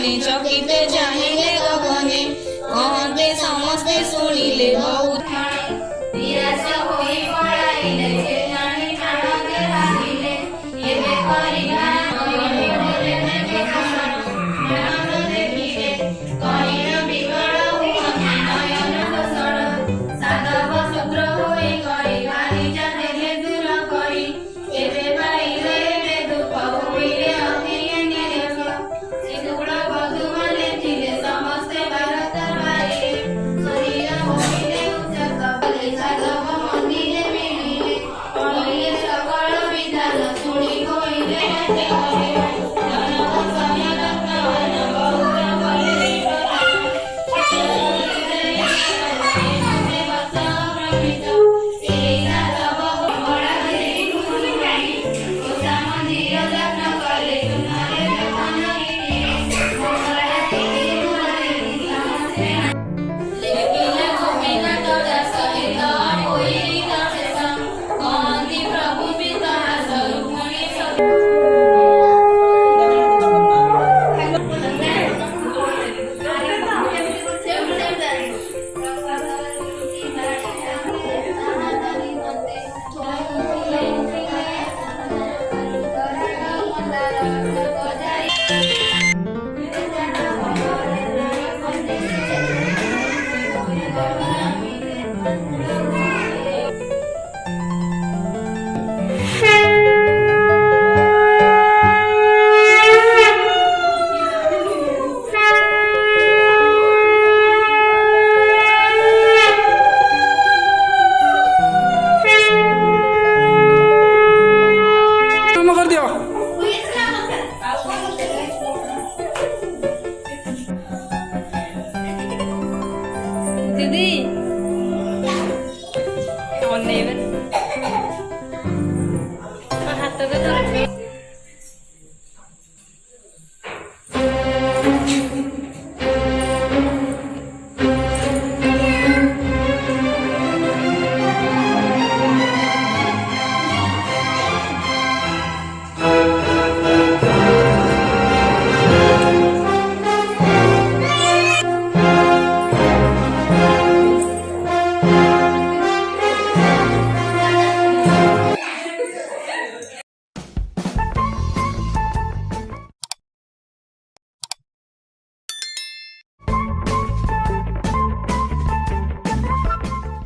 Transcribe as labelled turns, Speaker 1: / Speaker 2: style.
Speaker 1: बने चकिते जानिले गगने कहते समस्ते शुणिले बहुत निराश होई पळाइले जे जानि प्राणके राहिले एबे करिना करिले नयन देखिले करिना बिगड़ हुआ नयन दोषण साधव शूद्र होई करी भारी जाने दूर करी एबे पाइले एबे दुख होइले अति निरख सिंधुड़ बधु माने थिले समस्ते भारत भाई शरीर होइले उच्चक बले साधव मंदिरे मिलिले करिले सकल विधान शुणी होइले जनक समरत्न बहुत बले दीदी हाथ तो